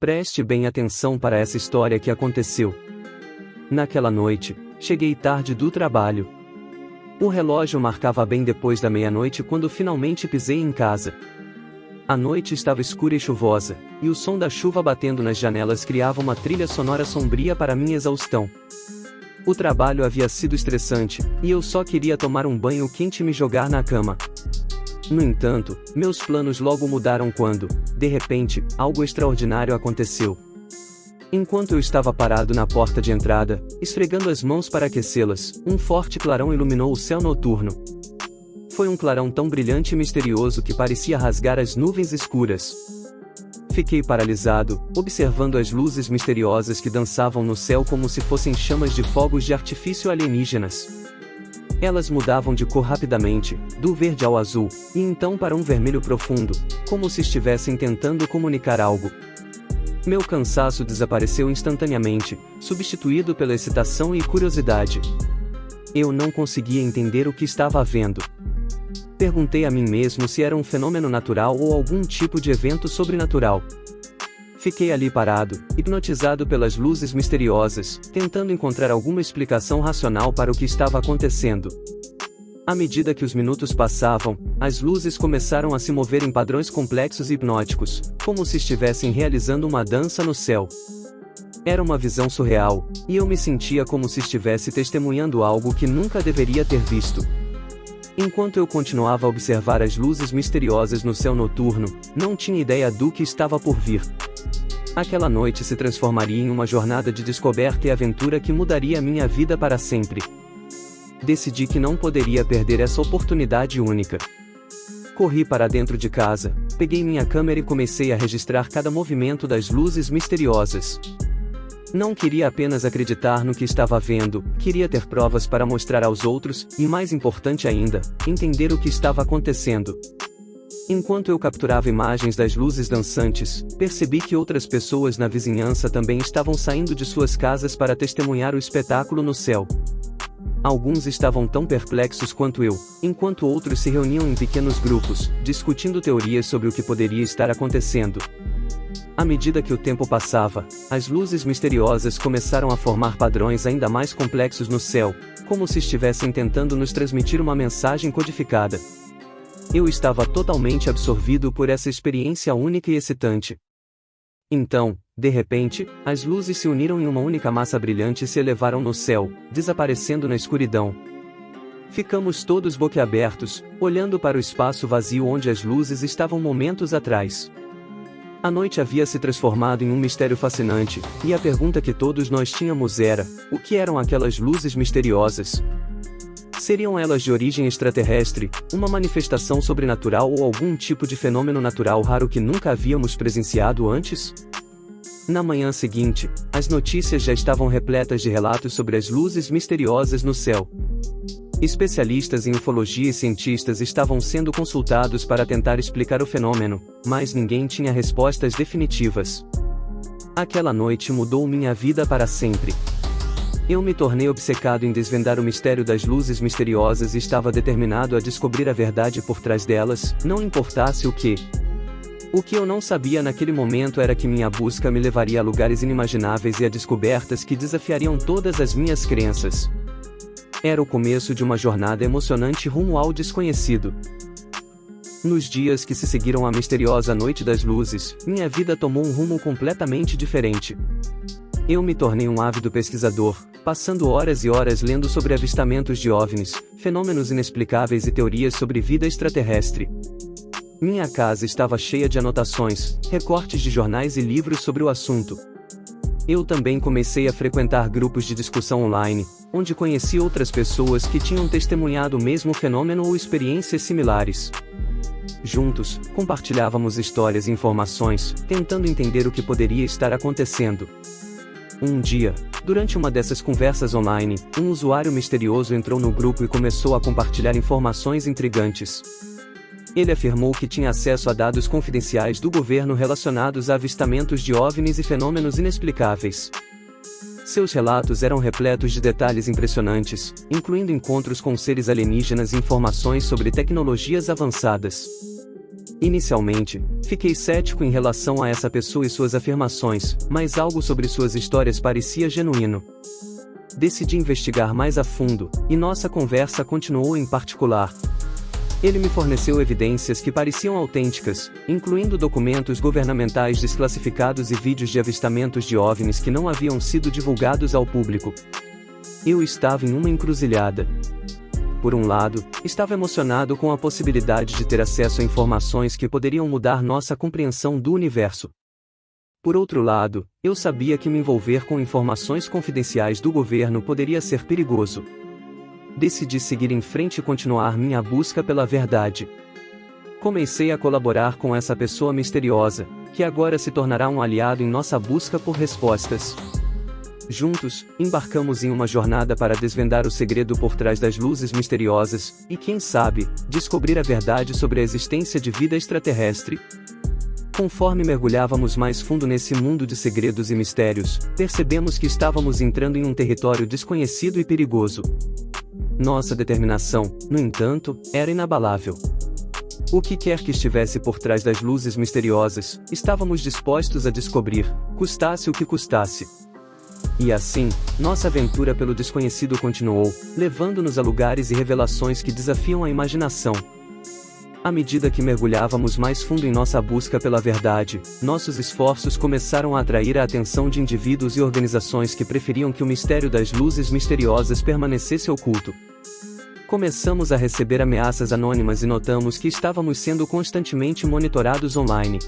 Preste bem atenção para essa história que aconteceu. Naquela noite, cheguei tarde do trabalho. O relógio marcava bem depois da meia-noite quando finalmente pisei em casa. A noite estava escura e chuvosa, e o som da chuva batendo nas janelas criava uma trilha sonora sombria para minha exaustão. O trabalho havia sido estressante, e eu só queria tomar um banho quente e me jogar na cama. No entanto, meus planos logo mudaram quando, de repente, algo extraordinário aconteceu. Enquanto eu estava parado na porta de entrada, esfregando as mãos para aquecê-las, um forte clarão iluminou o céu noturno. Foi um clarão tão brilhante e misterioso que parecia rasgar as nuvens escuras. Fiquei paralisado, observando as luzes misteriosas que dançavam no céu como se fossem chamas de fogos de artifício alienígenas. Elas mudavam de cor rapidamente, do verde ao azul, e então para um vermelho profundo, como se estivessem tentando comunicar algo. Meu cansaço desapareceu instantaneamente, substituído pela excitação e curiosidade. Eu não conseguia entender o que estava vendo. Perguntei a mim mesmo se era um fenômeno natural ou algum tipo de evento sobrenatural. Fiquei ali parado, hipnotizado pelas luzes misteriosas, tentando encontrar alguma explicação racional para o que estava acontecendo. À medida que os minutos passavam, as luzes começaram a se mover em padrões complexos e hipnóticos, como se estivessem realizando uma dança no céu. Era uma visão surreal, e eu me sentia como se estivesse testemunhando algo que nunca deveria ter visto. Enquanto eu continuava a observar as luzes misteriosas no céu noturno, não tinha ideia do que estava por vir. Aquela noite se transformaria em uma jornada de descoberta e aventura que mudaria minha vida para sempre. Decidi que não poderia perder essa oportunidade única. Corri para dentro de casa, peguei minha câmera e comecei a registrar cada movimento das luzes misteriosas. Não queria apenas acreditar no que estava vendo, queria ter provas para mostrar aos outros, e mais importante ainda, entender o que estava acontecendo. Enquanto eu capturava imagens das luzes dançantes, percebi que outras pessoas na vizinhança também estavam saindo de suas casas para testemunhar o espetáculo no céu. Alguns estavam tão perplexos quanto eu, enquanto outros se reuniam em pequenos grupos, discutindo teorias sobre o que poderia estar acontecendo. À medida que o tempo passava, as luzes misteriosas começaram a formar padrões ainda mais complexos no céu, como se estivessem tentando nos transmitir uma mensagem codificada. Eu estava totalmente absorvido por essa experiência única e excitante. Então, de repente, as luzes se uniram em uma única massa brilhante e se elevaram no céu, desaparecendo na escuridão. Ficamos todos boquiabertos, olhando para o espaço vazio onde as luzes estavam momentos atrás. A noite havia se transformado em um mistério fascinante, e a pergunta que todos nós tínhamos era: o que eram aquelas luzes misteriosas? Seriam elas de origem extraterrestre, uma manifestação sobrenatural ou algum tipo de fenômeno natural raro que nunca havíamos presenciado antes? Na manhã seguinte, as notícias já estavam repletas de relatos sobre as luzes misteriosas no céu. Especialistas em ufologia e cientistas estavam sendo consultados para tentar explicar o fenômeno, mas ninguém tinha respostas definitivas. Aquela noite mudou minha vida para sempre. Eu me tornei obcecado em desvendar o mistério das luzes misteriosas e estava determinado a descobrir a verdade por trás delas, não importasse o que. O que eu não sabia naquele momento era que minha busca me levaria a lugares inimagináveis e a descobertas que desafiariam todas as minhas crenças. Era o começo de uma jornada emocionante rumo ao desconhecido. Nos dias que se seguiram à misteriosa Noite das Luzes, minha vida tomou um rumo completamente diferente. Eu me tornei um ávido pesquisador, passando horas e horas lendo sobre avistamentos de OVNIs, fenômenos inexplicáveis e teorias sobre vida extraterrestre. Minha casa estava cheia de anotações, recortes de jornais e livros sobre o assunto. Eu também comecei a frequentar grupos de discussão online, onde conheci outras pessoas que tinham testemunhado o mesmo fenômeno ou experiências similares. Juntos, compartilhávamos histórias e informações, tentando entender o que poderia estar acontecendo. Um dia, durante uma dessas conversas online, um usuário misterioso entrou no grupo e começou a compartilhar informações intrigantes. Ele afirmou que tinha acesso a dados confidenciais do governo relacionados a avistamentos de OVNIs e fenômenos inexplicáveis. Seus relatos eram repletos de detalhes impressionantes, incluindo encontros com seres alienígenas e informações sobre tecnologias avançadas. Inicialmente, fiquei cético em relação a essa pessoa e suas afirmações, mas algo sobre suas histórias parecia genuíno. Decidi investigar mais a fundo, e nossa conversa continuou em particular. Ele me forneceu evidências que pareciam autênticas, incluindo documentos governamentais desclassificados e vídeos de avistamentos de OVNIs que não haviam sido divulgados ao público. Eu estava em uma encruzilhada. Por um lado, estava emocionado com a possibilidade de ter acesso a informações que poderiam mudar nossa compreensão do universo. Por outro lado, eu sabia que me envolver com informações confidenciais do governo poderia ser perigoso. Decidi seguir em frente e continuar minha busca pela verdade. Comecei a colaborar com essa pessoa misteriosa, que agora se tornará um aliado em nossa busca por respostas. Juntos, embarcamos em uma jornada para desvendar o segredo por trás das luzes misteriosas, e quem sabe, descobrir a verdade sobre a existência de vida extraterrestre. Conforme mergulhávamos mais fundo nesse mundo de segredos e mistérios, percebemos que estávamos entrando em um território desconhecido e perigoso. Nossa determinação, no entanto, era inabalável. O que quer que estivesse por trás das luzes misteriosas, estávamos dispostos a descobrir, custasse o que custasse. E assim, nossa aventura pelo desconhecido continuou, levando-nos a lugares e revelações que desafiam a imaginação. À medida que mergulhávamos mais fundo em nossa busca pela verdade, nossos esforços começaram a atrair a atenção de indivíduos e organizações que preferiam que o mistério das luzes misteriosas permanecesse oculto. Começamos a receber ameaças anônimas e notamos que estávamos sendo constantemente monitorados online.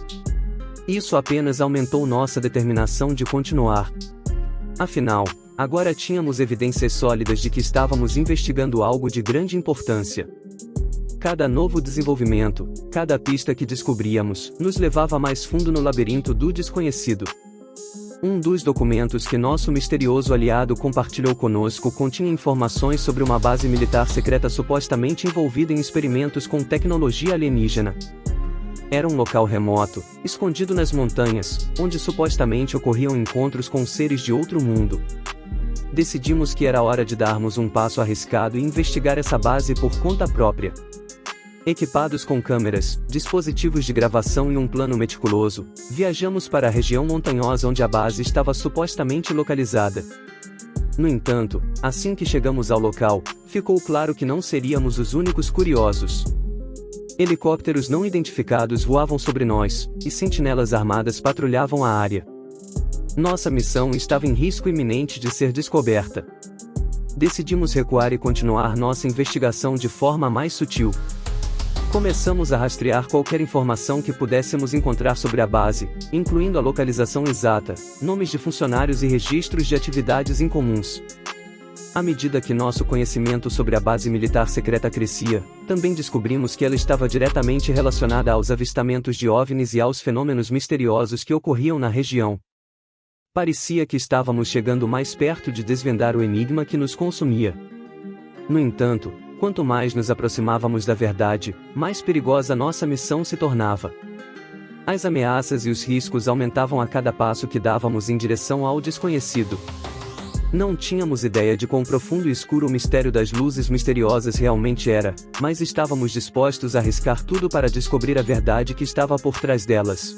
Isso apenas aumentou nossa determinação de continuar. Afinal, agora tínhamos evidências sólidas de que estávamos investigando algo de grande importância. Cada novo desenvolvimento, cada pista que descobríamos, nos levava mais fundo no labirinto do desconhecido. Um dos documentos que nosso misterioso aliado compartilhou conosco continha informações sobre uma base militar secreta supostamente envolvida em experimentos com tecnologia alienígena. Era um local remoto, escondido nas montanhas, onde supostamente ocorriam encontros com seres de outro mundo. Decidimos que era hora de darmos um passo arriscado e investigar essa base por conta própria. Equipados com câmeras, dispositivos de gravação e um plano meticuloso, viajamos para a região montanhosa onde a base estava supostamente localizada. No entanto, assim que chegamos ao local, ficou claro que não seríamos os únicos curiosos. Helicópteros não identificados voavam sobre nós, e sentinelas armadas patrulhavam a área. Nossa missão estava em risco iminente de ser descoberta. Decidimos recuar e continuar nossa investigação de forma mais sutil. Começamos a rastrear qualquer informação que pudéssemos encontrar sobre a base, incluindo a localização exata, nomes de funcionários e registros de atividades incomuns. À medida que nosso conhecimento sobre a base militar secreta crescia, também descobrimos que ela estava diretamente relacionada aos avistamentos de OVNIs e aos fenômenos misteriosos que ocorriam na região. Parecia que estávamos chegando mais perto de desvendar o enigma que nos consumia. No entanto, quanto mais nos aproximávamos da verdade, mais perigosa nossa missão se tornava. As ameaças e os riscos aumentavam a cada passo que dávamos em direção ao desconhecido. Não tínhamos ideia de quão profundo e escuro o mistério das luzes misteriosas realmente era, mas estávamos dispostos a arriscar tudo para descobrir a verdade que estava por trás delas.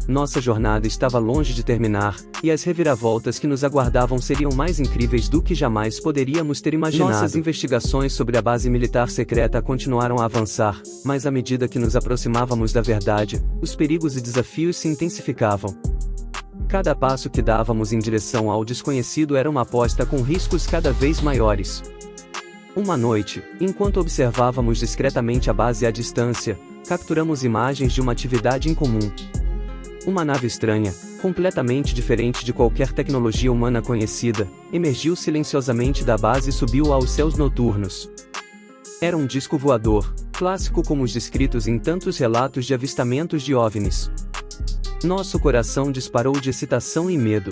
Nossa jornada estava longe de terminar, e as reviravoltas que nos aguardavam seriam mais incríveis do que jamais poderíamos ter imaginado. Nossas investigações sobre a base militar secreta continuaram a avançar, mas à medida que nos aproximávamos da verdade, os perigos e desafios se intensificavam. Cada passo que dávamos em direção ao desconhecido era uma aposta com riscos cada vez maiores. Uma noite, enquanto observávamos discretamente a base à distância, capturamos imagens de uma atividade incomum. Uma nave estranha, completamente diferente de qualquer tecnologia humana conhecida, emergiu silenciosamente da base e subiu aos céus noturnos. Era um disco voador, clássico como os descritos em tantos relatos de avistamentos de OVNIs. Nosso coração disparou de excitação e medo.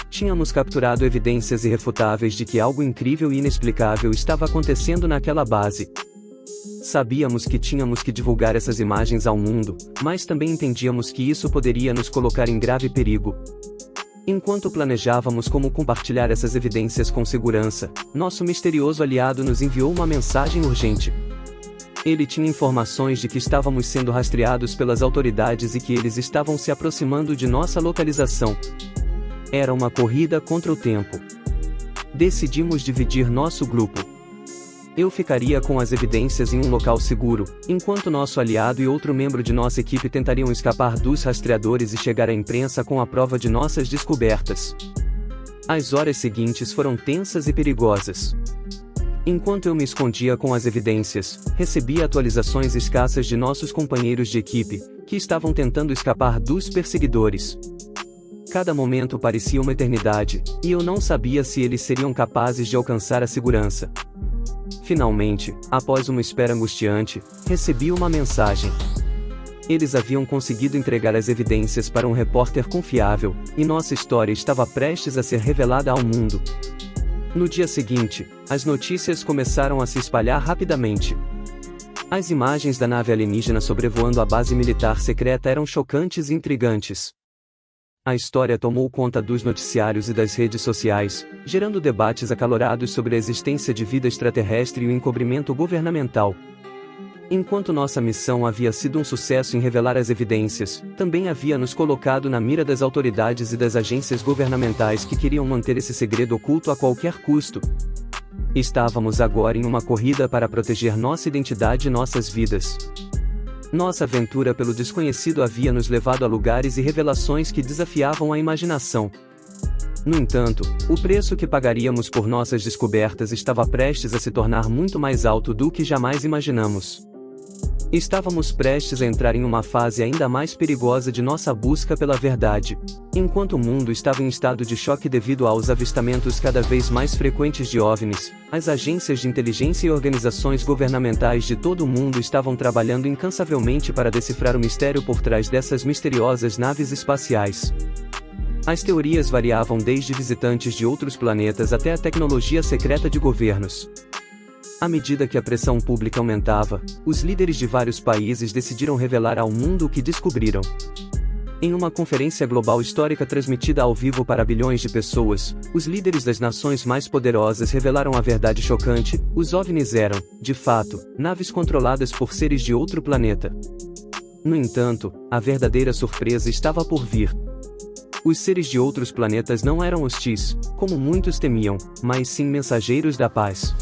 Tínhamos capturado evidências irrefutáveis de que algo incrível e inexplicável estava acontecendo naquela base. Sabíamos que tínhamos que divulgar essas imagens ao mundo, mas também entendíamos que isso poderia nos colocar em grave perigo. Enquanto planejávamos como compartilhar essas evidências com segurança, nosso misterioso aliado nos enviou uma mensagem urgente. Ele tinha informações de que estávamos sendo rastreados pelas autoridades e que eles estavam se aproximando de nossa localização. Era uma corrida contra o tempo. Decidimos dividir nosso grupo. Eu ficaria com as evidências em um local seguro, enquanto nosso aliado e outro membro de nossa equipe tentariam escapar dos rastreadores e chegar à imprensa com a prova de nossas descobertas. As horas seguintes foram tensas e perigosas. Enquanto eu me escondia com as evidências, recebia atualizações escassas de nossos companheiros de equipe, que estavam tentando escapar dos perseguidores. Cada momento parecia uma eternidade, e eu não sabia se eles seriam capazes de alcançar a segurança. Finalmente, após uma espera angustiante, recebi uma mensagem. Eles haviam conseguido entregar as evidências para um repórter confiável, e nossa história estava prestes a ser revelada ao mundo. No dia seguinte, as notícias começaram a se espalhar rapidamente. As imagens da nave alienígena sobrevoando a base militar secreta eram chocantes e intrigantes. A história tomou conta dos noticiários e das redes sociais, gerando debates acalorados sobre a existência de vida extraterrestre e o encobrimento governamental. Enquanto nossa missão havia sido um sucesso em revelar as evidências, também havia nos colocado na mira das autoridades e das agências governamentais que queriam manter esse segredo oculto a qualquer custo. Estávamos agora em uma corrida para proteger nossa identidade e nossas vidas. Nossa aventura pelo desconhecido havia nos levado a lugares e revelações que desafiavam a imaginação. No entanto, o preço que pagaríamos por nossas descobertas estava prestes a se tornar muito mais alto do que jamais imaginamos. Estávamos prestes a entrar em uma fase ainda mais perigosa de nossa busca pela verdade. Enquanto o mundo estava em estado de choque devido aos avistamentos cada vez mais frequentes de OVNIs, as agências de inteligência e organizações governamentais de todo o mundo estavam trabalhando incansavelmente para decifrar o mistério por trás dessas misteriosas naves espaciais. As teorias variavam desde visitantes de outros planetas até a tecnologia secreta de governos. À medida que a pressão pública aumentava, os líderes de vários países decidiram revelar ao mundo o que descobriram. Em uma conferência global histórica transmitida ao vivo para bilhões de pessoas, os líderes das nações mais poderosas revelaram a verdade chocante: os OVNIs eram, de fato, naves controladas por seres de outro planeta. No entanto, a verdadeira surpresa estava por vir. Os seres de outros planetas não eram hostis, como muitos temiam, mas sim mensageiros da paz.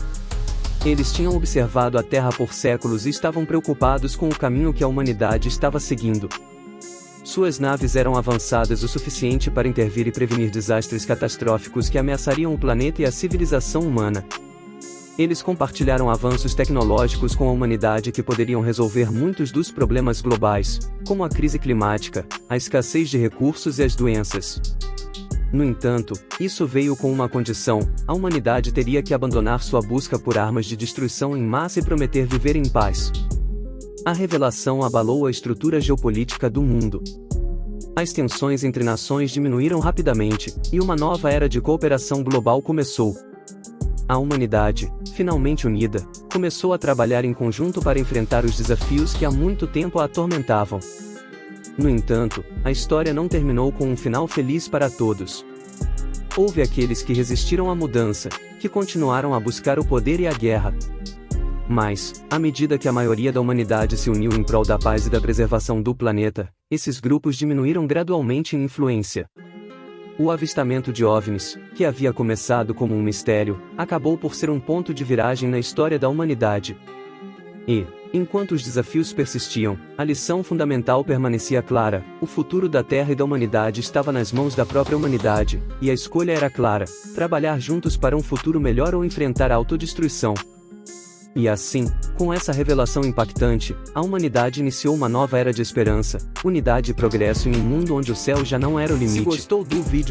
Eles tinham observado a Terra por séculos e estavam preocupados com o caminho que a humanidade estava seguindo. Suas naves eram avançadas o suficiente para intervir e prevenir desastres catastróficos que ameaçariam o planeta e a civilização humana. Eles compartilharam avanços tecnológicos com a humanidade que poderiam resolver muitos dos problemas globais, como a crise climática, a escassez de recursos e as doenças. No entanto, isso veio com uma condição: a humanidade teria que abandonar sua busca por armas de destruição em massa e prometer viver em paz. A revelação abalou a estrutura geopolítica do mundo. As tensões entre nações diminuíram rapidamente, e uma nova era de cooperação global começou. A humanidade, finalmente unida, começou a trabalhar em conjunto para enfrentar os desafios que há muito tempo a atormentavam. No entanto, a história não terminou com um final feliz para todos. Houve aqueles que resistiram à mudança, que continuaram a buscar o poder e a guerra. Mas, à medida que a maioria da humanidade se uniu em prol da paz e da preservação do planeta, esses grupos diminuíram gradualmente em influência. O avistamento de OVNIs, que havia começado como um mistério, acabou por ser um ponto de viragem na história da humanidade. E, enquanto os desafios persistiam, a lição fundamental permanecia clara: o futuro da Terra e da humanidade estava nas mãos da própria humanidade, e a escolha era clara: trabalhar juntos para um futuro melhor ou enfrentar a autodestruição. E assim, com essa revelação impactante, a humanidade iniciou uma nova era de esperança, unidade e progresso em um mundo onde o céu já não era o limite. Se gostou do vídeo,